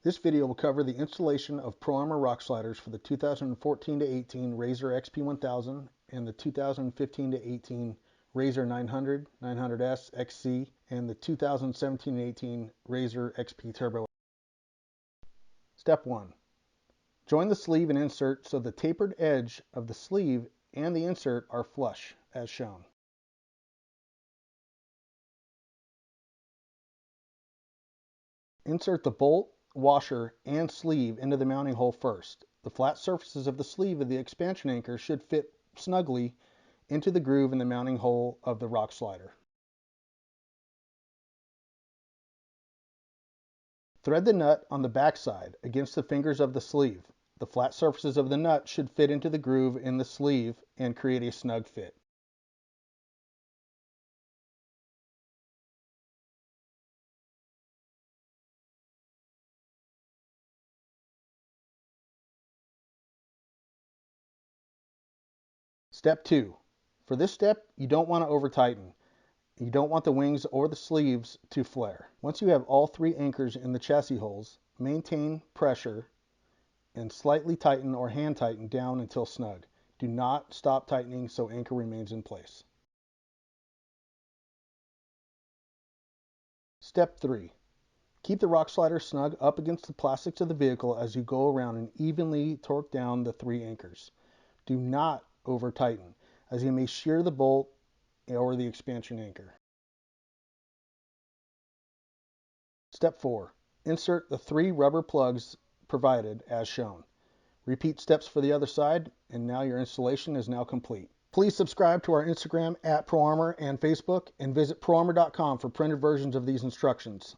This video will cover the installation of Pro Armor rock sliders for the 2014-18 Razor XP1000 and the 2015-18 Razor 900, 900S XC, and the 2017-18 Razor XP Turbo. Step 1. Join the sleeve and insert so the tapered edge of the sleeve and the insert are flush, as shown. Insert the bolt, washer, and sleeve into the mounting hole first. The flat surfaces of the sleeve of the expansion anchor should fit snugly into the groove in the mounting hole of the rock slider. Thread the nut on the back side against the fingers of the sleeve. The flat surfaces of the nut should fit into the groove in the sleeve and create a snug fit. Step 2. For this step, you don't want to over tighten. You don't want the wings or the sleeves to flare. Once you have all three anchors in the chassis holes, maintain pressure and slightly tighten or hand tighten down until snug. Do not stop tightening so anchor remains in place. Step 3. Keep the rock slider snug up against the plastics of the vehicle as you go around and evenly torque down the three anchors. Do not over tighten, as you may shear the bolt or the expansion anchor. Step 4. Insert the three rubber plugs provided as shown. Repeat steps for the other side, and now your installation is now complete. Please subscribe to our Instagram at ProArmor and Facebook, and visit proarmor.com for printed versions of these instructions.